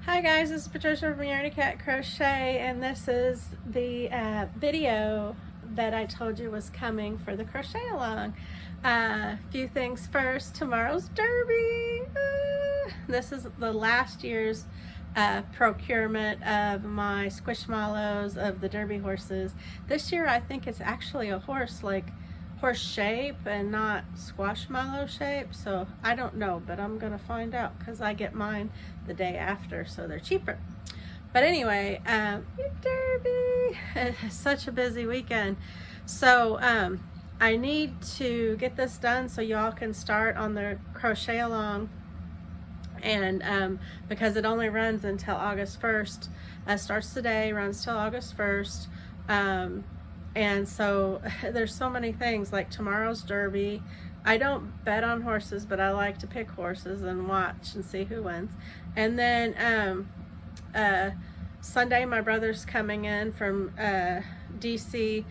Hi guys, this is Patricia from Yarny Cat Crochet, and this is the video that I told you was coming for the crochet along. Few things first, tomorrow's Derby. This is the last year's procurement of my Squishmallows of the Derby horses. This year I think it's actually a horse, like horse shape and not squashmallow shape, so I don't know, but I'm gonna find out because I get mine the day after, so they're cheaper. But anyway, Derby, it's such a busy weekend, so I need to get this done so y'all can start on the crochet along. And because it only runs until August 1st, starts today, runs till August 1st. And so there's so many things, like tomorrow's Derby. I don't bet on horses, but I like to pick horses and watch and see who wins. And then Sunday, my brother's coming in from DC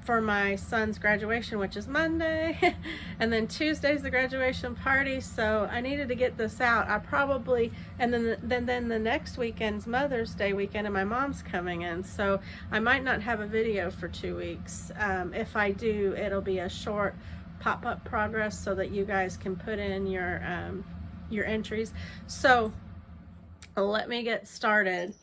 for my son's graduation, which is Monday. And then Tuesday's the graduation party, so I needed to get this out. I probably, and then the next weekend's Mother's Day weekend, and my mom's coming in, so I might not have a video for 2 weeks. If I do, it'll be a short pop-up progress so that you guys can put in your entries. So let me get started.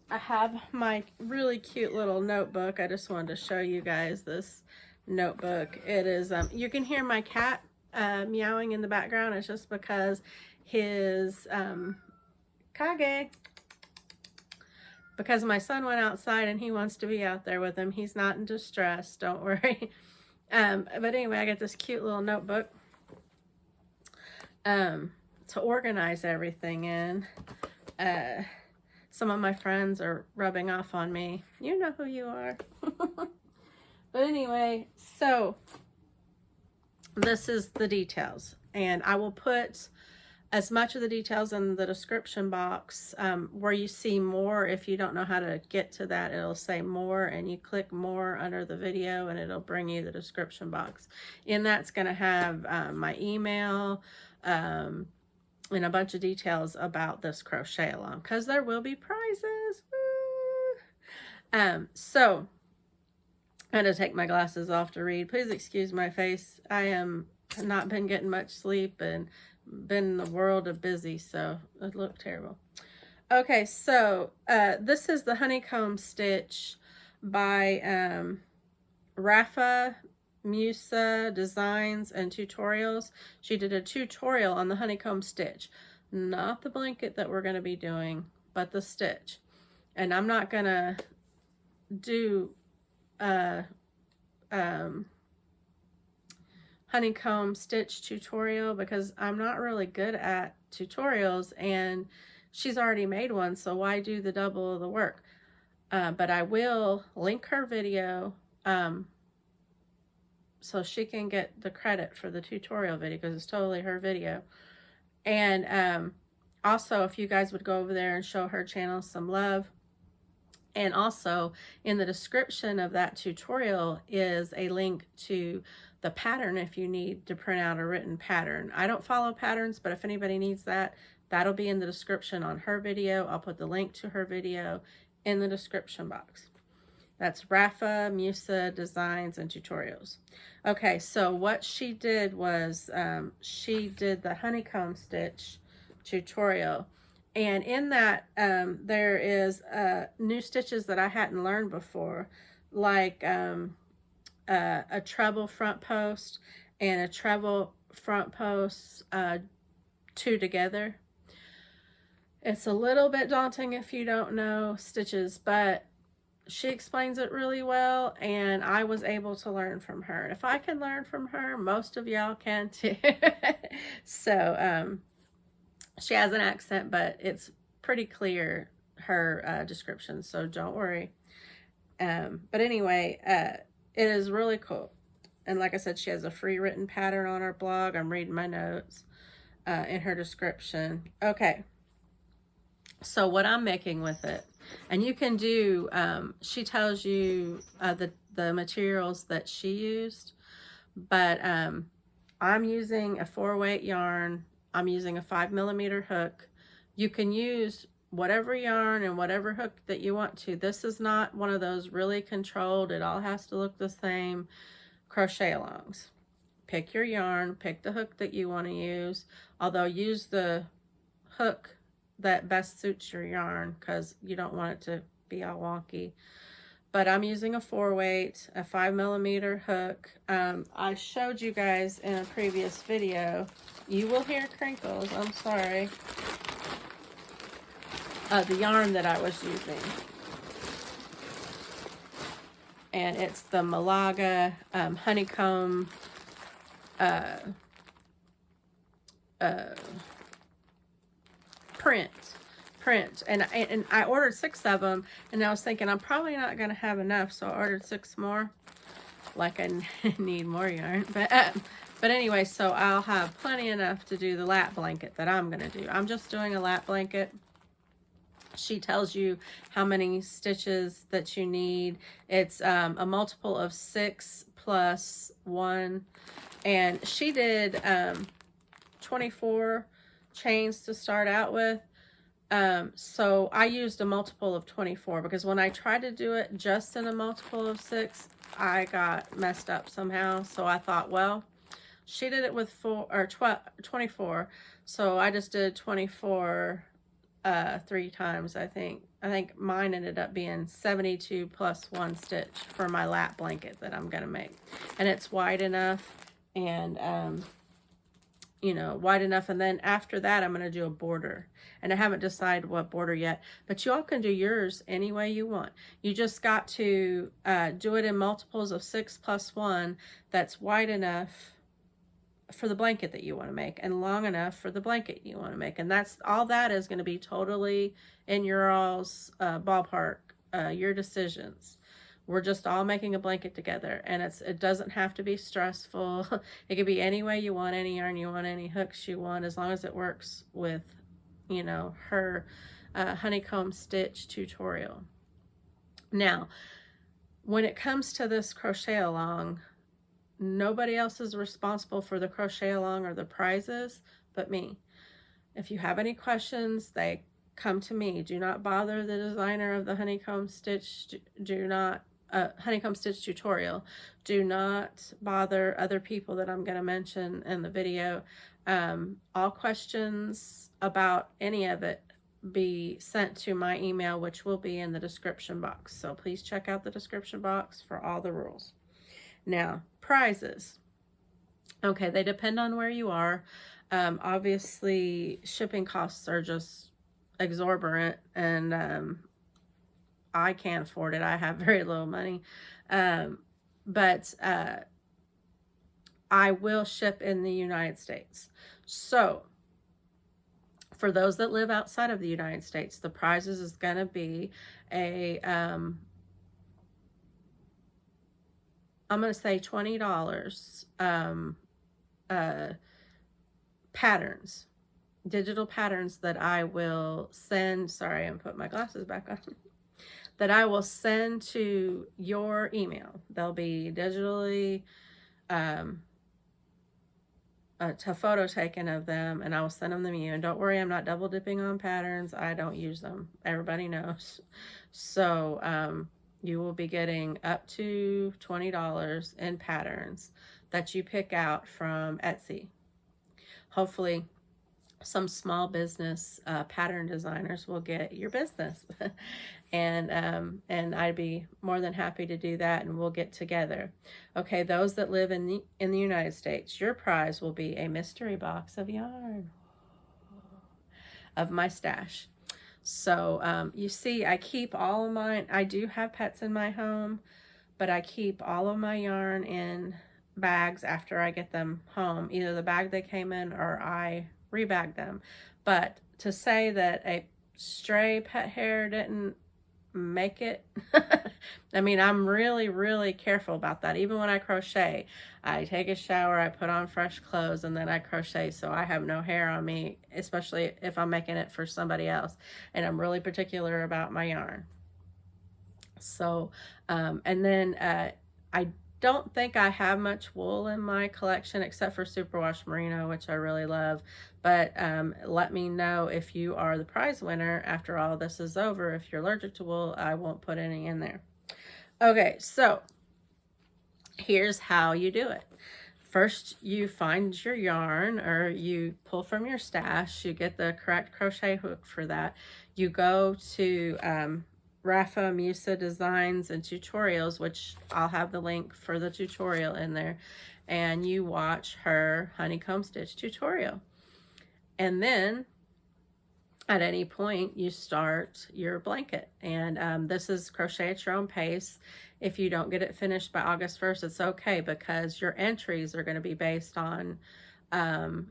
I have my really cute little notebook. I just wanted to show you guys this notebook. It is, you can hear my cat meowing in the background. It's just because his, Kage, because my son went outside and he wants to be out there with him. He's not in distress, don't worry. But anyway, I got this cute little notebook to organize everything in. Some of my friends are rubbing off on me. You know who you are. But anyway, so this is the details. And I will put as much of the details in the description box where you see more. If you don't know how to get to that, it'll say more, and you click more under the video and it'll bring you the description box. And that's going to have my email, and a bunch of details about this crochet along, because there will be prizes. So I had to take my glasses off to read. Please excuse my face. I am not been getting much sleep and been in the world of busy, so it looked terrible. Okay, so this is the Honeycomb stitch by Rafa Musa Designs and Tutorials. She did a tutorial on the honeycomb stitch, not the blanket that we're going to be doing, but the stitch. And I'm not going to do honeycomb stitch tutorial because I'm not really good at tutorials, and she's already made one, so why do the double of the work? But I will link her video so she can get the credit for the tutorial video because it's totally her video. And also, if you guys would go over there and show her channel some love. And also in the description of that tutorial is a link to the pattern if you need to print out a written pattern. I don't follow patterns, but if anybody needs that, that'll be in the description on her video. I'll put the link to her video in the description box. That's Rafa Musa Designs and Tutorials. Okay, so what she did was she did the honeycomb stitch tutorial. And in that, there is new stitches that I hadn't learned before, like a treble front post and a treble front post, two together. It's a little bit daunting if you don't know stitches, but she explains it really well, and I was able to learn from her. If I can learn from her, most of y'all can too. So she has an accent, but it's pretty clear, her description, so don't worry. But anyway, it is really cool. And like I said, she has a free written pattern on her blog. I'm reading my notes in her description. Okay, so what I'm making with it, and you can do, she tells you the materials that she used, but I'm using a 4-weight yarn. I'm using a 5mm hook, You can use whatever yarn and whatever hook that you want to. This is not one of those really controlled, it all has to look the same crochet alongs. Pick your yarn, pick the hook that you want to use, although use the hook that best suits your yarn because you don't want it to be all wonky. But I'm using a 4-weight, a 5mm hook. I showed you guys in a previous video. You will hear crinkles, I'm sorry. The yarn that I was using. And it's the Malaga Honeycomb print. And I ordered 6 of them, and I was thinking I'm probably not going to have enough, so I ordered 6 more. Like I need more yarn. But anyway, so I'll have plenty enough to do the lap blanket that I'm going to do. I'm just doing a lap blanket. She tells you how many stitches that you need. It's a multiple of 6 plus 1. And she did 24 chains to start out with. So I used a multiple of 24 because when I tried to do it just in a multiple of 6, I got messed up somehow. So I thought, well, she did it with 24. So I just did 24 3 times, I think. I think mine ended up being 72 plus 1 stitch for my lap blanket that I'm gonna make. And it's wide enough and you know, wide enough. And then after that, I'm gonna do a border. And I haven't decided what border yet, but you all can do yours any way you want. You just got to do it in multiples of 6 plus 1 that's wide enough for the blanket that you want to make and long enough for the blanket you want to make. And that's all that is going to be totally in your all's ballpark, your decisions. We're just all making a blanket together, and it doesn't have to be stressful. It could be any way you want, any yarn you want, any hooks you want, as long as it works with, you know, her honeycomb stitch tutorial. Now, when it comes to this crochet along, nobody else is responsible for the crochet along or the prizes but me. If you have any questions, they come to me. Do not bother the designer of the honeycomb stitch. Do not honeycomb stitch tutorial. Do not bother other people that I'm going to mention in the video. All questions about any of it be sent to my email, which will be in the description box. So please check out the description box for all the rules. Now, prizes. Okay, they depend on where you are. Obviously, shipping costs are just exorbitant, and I can't afford it. I have very little money. But I will ship in the United States. So, for those that live outside of the United States, the prizes is going to be a I'm going to say $20 patterns, digital patterns that I will send. Sorry, I'm putting my glasses back on. That I will send to your email. They'll be digitally a photo taken of them, and I will send them to you. And don't worry, I'm not double dipping on patterns. I don't use them. Everybody knows. So you will be getting up to $20 in patterns that you pick out from Etsy. Hopefully some small business pattern designers will get your business. and I'd be more than happy to do that, and we'll get together. Okay, those that live in the United States, your prize will be a mystery box of yarn of my stash. So you see, I keep all of mine. I do have pets in my home, but I keep all of my yarn in bags after I get them home, either the bag they came in or I rebag them. But to say that a stray pet hair didn't make it, I mean, I'm really, really careful about that. Even when I crochet, I take a shower, I put on fresh clothes, and then I crochet so I have no hair on me, especially if I'm making it for somebody else. And I'm really particular about my yarn. So, and then I don't think I have much wool in my collection except for superwash merino, which I really love. But let me know if you are the prize winner after all this is over. If you're allergic to wool, I won't put any in there. Okay, so here's how you do it. First, you find your yarn, or you pull from your stash. You get the correct crochet hook for that. You go to Rafa Musa Designs and Tutorials, which I'll have the link for the tutorial in there, and you watch her honeycomb stitch tutorial. And then at any point you start your blanket, and this is crochet at your own pace. If you don't get it finished by August 1st, it's okay, because your entries are going to be based on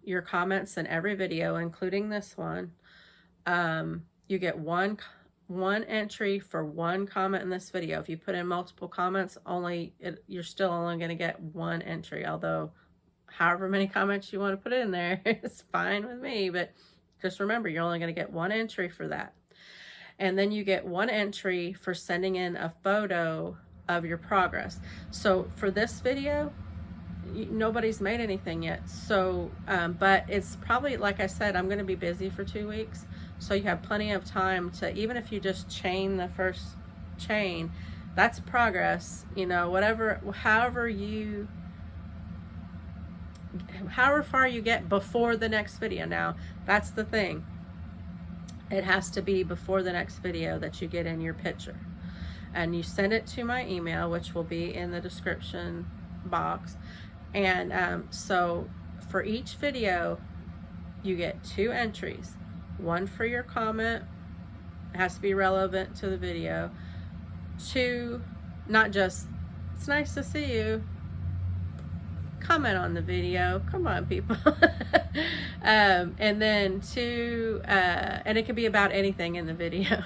your comments in every video, including this one. You get one entry for one comment in this video. If you put in multiple comments, you're still only going to get one entry, although however many comments you want to put in there is fine with me, but just remember, you're only going to get one entry for that. And then you get one entry for sending in a photo of your progress. So for this video, nobody's made anything yet, so but it's probably, like I said, I'm going to be busy for 2 weeks, so you have plenty of time to, even if you just chain the first chain, that's progress, you know, however far you get before the next video. Now that's the thing, it has to be before the next video that you get in your picture, and you send it to my email, which will be in the description box. And so for each video you get 2 entries, one for your comment, it has to be relevant to the video, 2, not just it's nice to see you, comment on the video, come on people. And then 2, and it can be about anything in the video.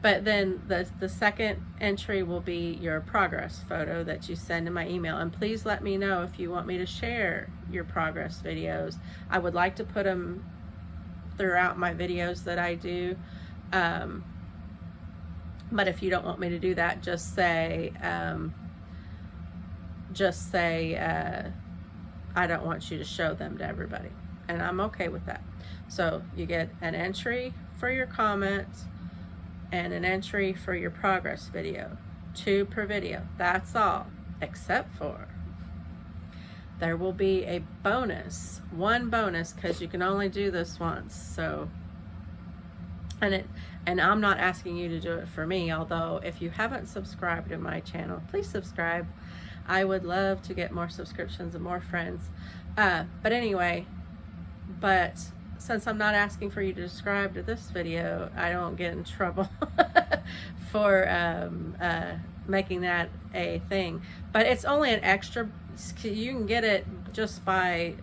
But then the second entry will be your progress photo that you send in my email. And please let me know if you want me to share your progress videos. I would like to put them throughout my videos that I do. But if you don't want me to do that, just say I don't want you to show them to everybody. And I'm okay with that. So you get an entry for your comments and an entry for your progress video, 2 per video. That's all, except for there will be a bonus, one bonus, because you can only do this once. So, and I'm not asking you to do it for me, although if you haven't subscribed to my channel, please subscribe. I would love to get more subscriptions and more friends. But anyway, since I'm not asking for you to subscribe to this video, I don't get in trouble for making that a thing. But it's only an extra, you can get it just by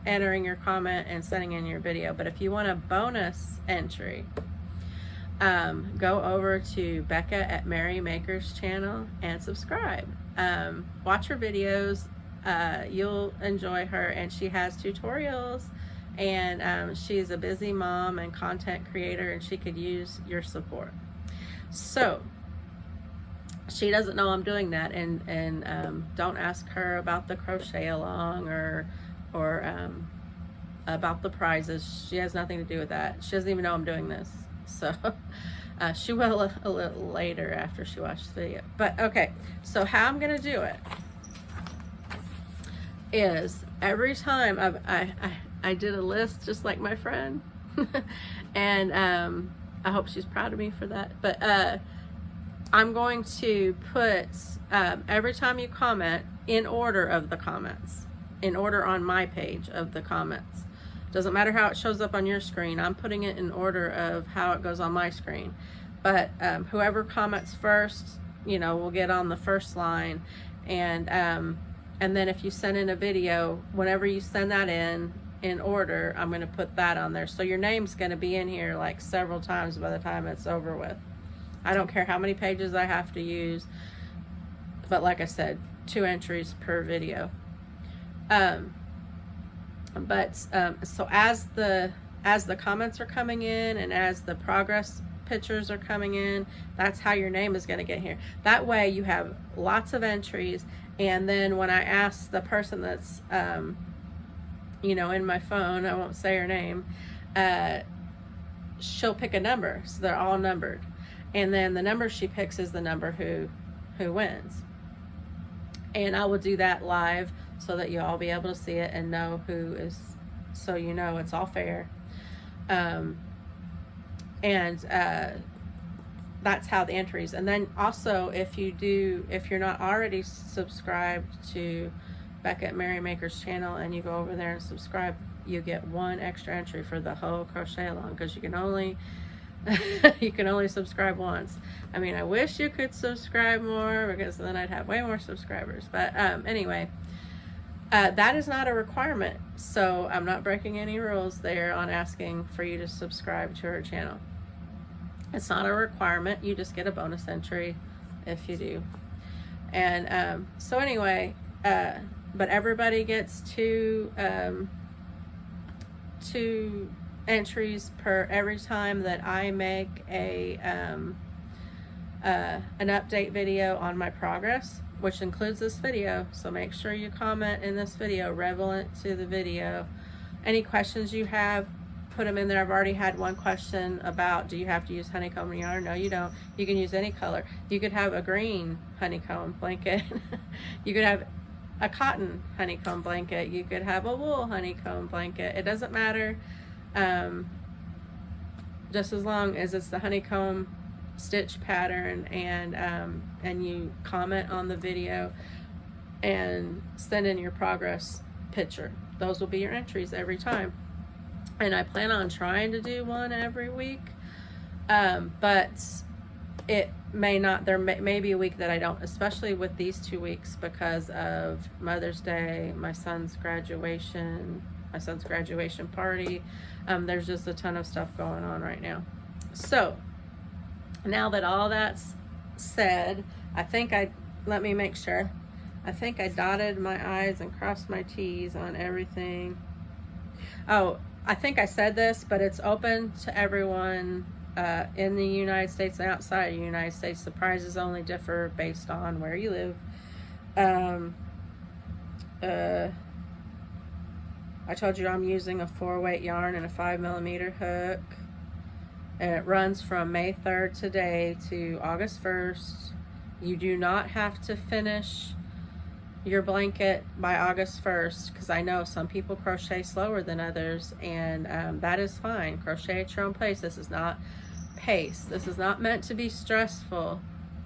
entering your comment and sending in your video. But if you want a bonus entry, go over to Bekah at Merry Maker's channel and subscribe. Watch her videos. You'll enjoy her, and she has tutorials, and she's a busy mom and content creator, and she could use your support. So she doesn't know I'm doing that, and don't ask her about the crochet along or about the prizes. She has nothing to do with that. She doesn't even know I'm doing this, so she will a little later after she watches the video. But okay, so how I'm gonna do it is every time I did a list just like my friend and I hope she's proud of me for that. But I'm going to put every time you comment, in order of the comments, in order on my page of the comments. Doesn't matter how it shows up on your screen, I'm putting it in order of how it goes on my screen. But whoever comments first, you know, will get on the first line. And then if you send in a video, whenever you send that in order, I'm going to put that on there. So your name's going to be in here like several times by the time it's over with. I don't care how many pages I have to use, but like I said, 2 entries per video. So as the comments are coming in and as the progress pictures are coming in, that's how your name is going to get here. That way you have lots of entries, and then when I ask the person that's you know, in my phone, I won't say her name, she'll pick a number, so they're all numbered, and then the number she picks is the number who wins. And I will do that live so that you'll all be able to see it and know who is, so you know it's all fair. That's how the entries. And then also, if you're not already subscribed to Bekah Merrymaker's channel and you go over there and subscribe, you get 1 extra entry for the whole crochet along, because you can only subscribe once. I mean, I wish you could subscribe more, because then I'd have way more subscribers. But anyway, that is not a requirement, so I'm not breaking any rules there on asking for you to subscribe to her channel. It's not a requirement. You just get a bonus entry if you do. And so anyway, but everybody gets two entries per every time that I make an update video on my progress, which includes this video. So make sure you comment in this video relevant to the video. Any questions you have, put them in there. I've already had one question about, do you have to use honeycomb yarn? No, you don't. You can use any color. You could have a green honeycomb blanket. You could have a cotton honeycomb blanket. You could have a wool honeycomb blanket. It doesn't matter, just as long as it's the honeycomb stitch pattern, and you comment on the video and send in your progress picture. Those will be your entries every time. And I plan on trying to do one every week, but it may not. There may be a week that I don't, especially with these 2 weeks, because of Mother's Day, my son's graduation party. There's just a ton of stuff going on right now. So now that all that's said, let me make sure. I think I dotted my I's and crossed my T's on everything. Oh, I think I said this, but it's open to everyone in the United States and outside of the United States. The prices only differ based on where you live. I told you I'm using a 4-weight yarn and a 5mm hook, and it runs from May 3rd today to August 1st. You do not have to finish your blanket by August 1st, because I know some people crochet slower than others, and that is fine. Crochet at your own pace. This is not pace. This is not meant to be stressful.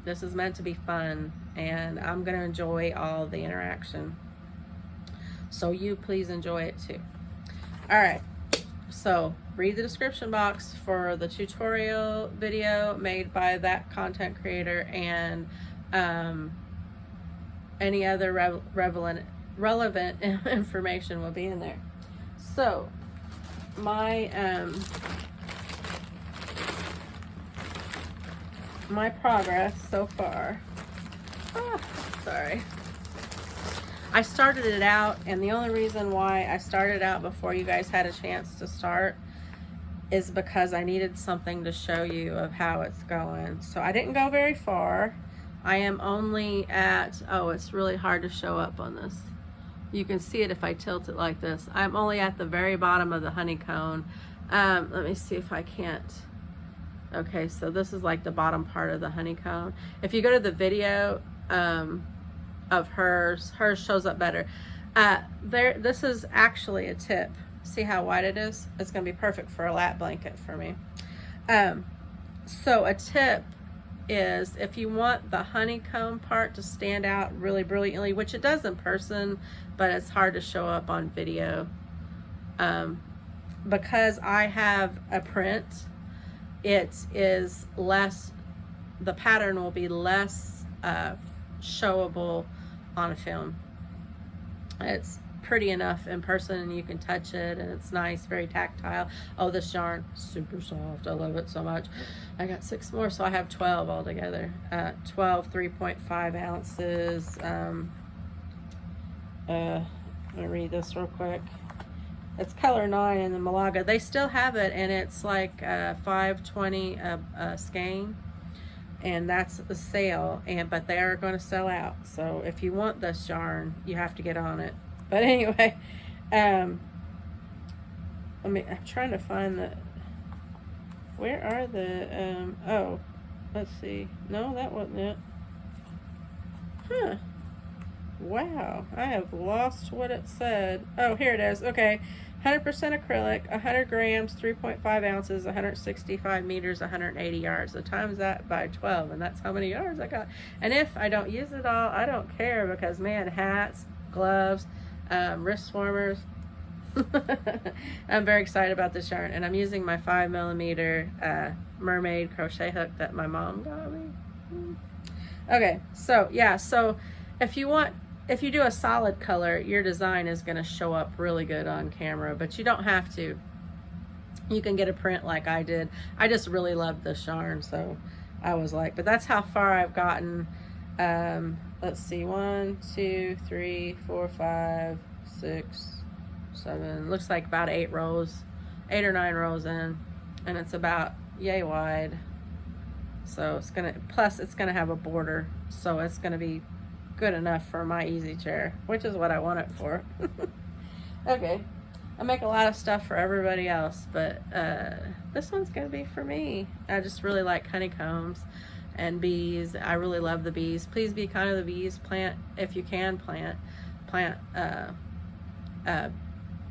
This is meant to be fun, and I'm going to enjoy all the interaction. So you please enjoy it too. All right, so read the description box for the tutorial video made by that content creator, and any other relevant information will be in there. So my my progress so far. Sorry. I started it out, and the only reason why I started out before you guys had a chance to start is because I needed something to show you of how it's going. So I didn't go very far. I am only at, oh, it's really hard to show up on this. You can see it if I tilt it like this. I'm only at the very bottom of the honeycomb. Let me see if I can't. Okay, so this is like the bottom part of the honeycomb. If you go to the video of hers shows up better. This is actually a tip. See how wide it is? It's gonna be perfect for a lap blanket for me. So a tip is, if you want the honeycomb part to stand out really brilliantly, which it does in person, but it's hard to show up on video, because I have a print, it is less, the pattern will be less showable on a film. It's pretty enough in person, and you can touch it, and it's nice, very tactile. Oh, this yarn, super soft. I love it so much. I got 6 more, so I have 12 altogether. 12 3.5 ounces. Let me read this real quick. It's color 9 in the Malaga. They still have it, and it's like $5.20 a skein, and that's a sale. But they are going to sell out. So if you want this yarn, you have to get on it. But anyway, I'm trying to find the. Where are the? Oh, let's see. No, that wasn't it. Huh. Wow, I have lost what it said. Oh, here it is. Okay, 100% acrylic, 100 grams, 3.5 ounces, 165 meters, 180 yards. So times that by 12, and that's how many yards I got. And if I don't use it all, I don't care, because man, hats, gloves, wrist warmers. I'm very excited about this yarn, and I'm using my 5mm mermaid crochet hook that my mom got me. Okay, so yeah, so if you do a solid color, your design is going to show up really good on camera, but you don't have to. You can get a print like I did. I just really loved this yarn, so I was like, but that's how far I've gotten. Let's see, 1, 2, 3, 4, 5, 6, 7, looks like about 8 rows, 8 or 9 rows in, and it's about yay wide. So it's gonna, plus it's gonna have a border, so it's gonna be good enough for my easy chair, which is what I want it for. Okay, I make a lot of stuff for everybody else, but this one's gonna be for me. I just really like honeycombs and bees. I really love the bees. Please be kind of the bees. Plant, if you can, plant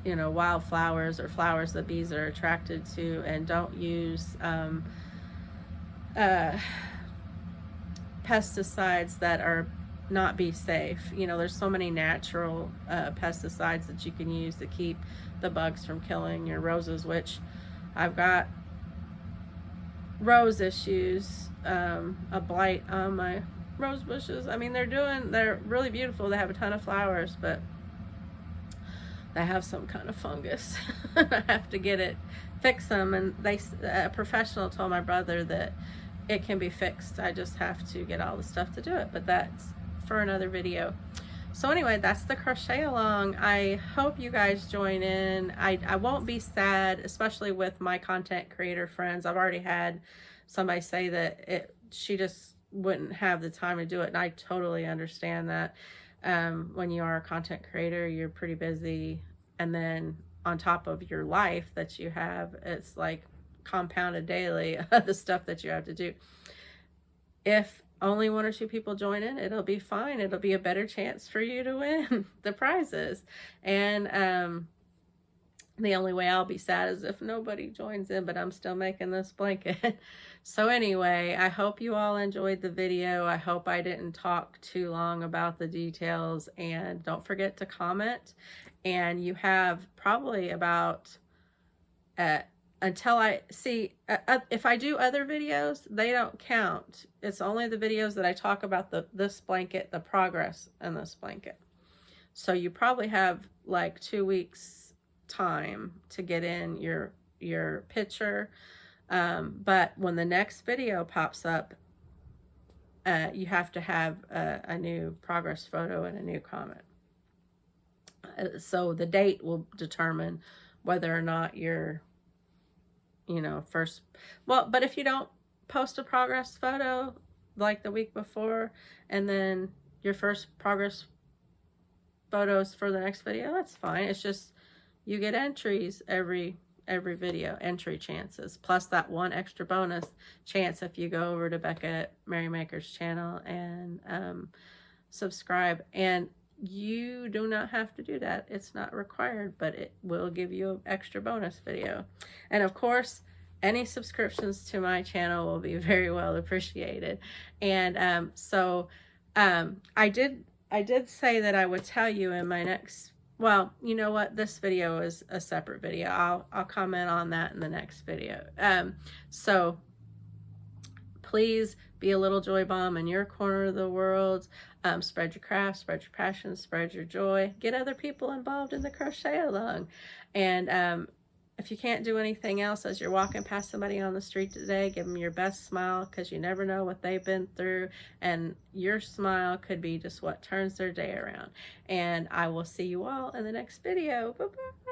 you know, wildflowers or flowers that bees are attracted to, and don't use pesticides that are not bee safe. You know, there's so many natural pesticides that you can use to keep the bugs from killing your roses, which I've got rose issues, a blight on my rose bushes. I mean, they're really beautiful. They have a ton of flowers, but they have some kind of fungus. I have to get it, fix them, and a professional told my brother that it can be fixed. I just have to get all the stuff to do it, but that's for another video. So anyway, that's the crochet along. I hope you guys join in. I won't be sad, especially with my content creator friends. I've already had somebody say that she just wouldn't have the time to do it, and I totally understand that. When you are a content creator, you're pretty busy, and then on top of your life that you have, it's like compounded daily the stuff that you have to do. If only 1 or 2 people join in, it'll be fine. It'll be a better chance for you to win the prizes. And the only way I'll be sad is if nobody joins in, but I'm still making this blanket. So anyway, I hope you all enjoyed the video. I hope I didn't talk too long about the details, and don't forget to comment. And you have probably about until I see, if I do other videos, they don't count. It's only the videos that I talk about this blanket, the progress in this blanket. So you probably have like 2 weeks time to get in your picture. But when the next video pops up, you have to have a new progress photo and a new comment. So the date will determine whether or not you're, you know, first. Well, but if you don't post a progress photo like the week before, and then your first progress photos for the next video, that's fine. It's just you get entries every video, entry chances, plus that one extra bonus chance if you go over to Bekah Merrymaker's channel and subscribe. And you do not have to do that. It's not required, but it will give you an extra bonus video. And of course, any subscriptions to my channel will be very well appreciated. And I did say that I would tell you in my next, well, you know what, this video is a separate video. I'll comment on that in the next video. So please be a little joy bomb in your corner of the world. Spread your craft, spread your passion, spread your joy. Get other people involved in the crochet along. And if you can't do anything else, as you're walking past somebody on the street today, give them your best smile, because you never know what they've been through, and your smile could be just what turns their day around. And I will see you all in the next video. Bye-bye.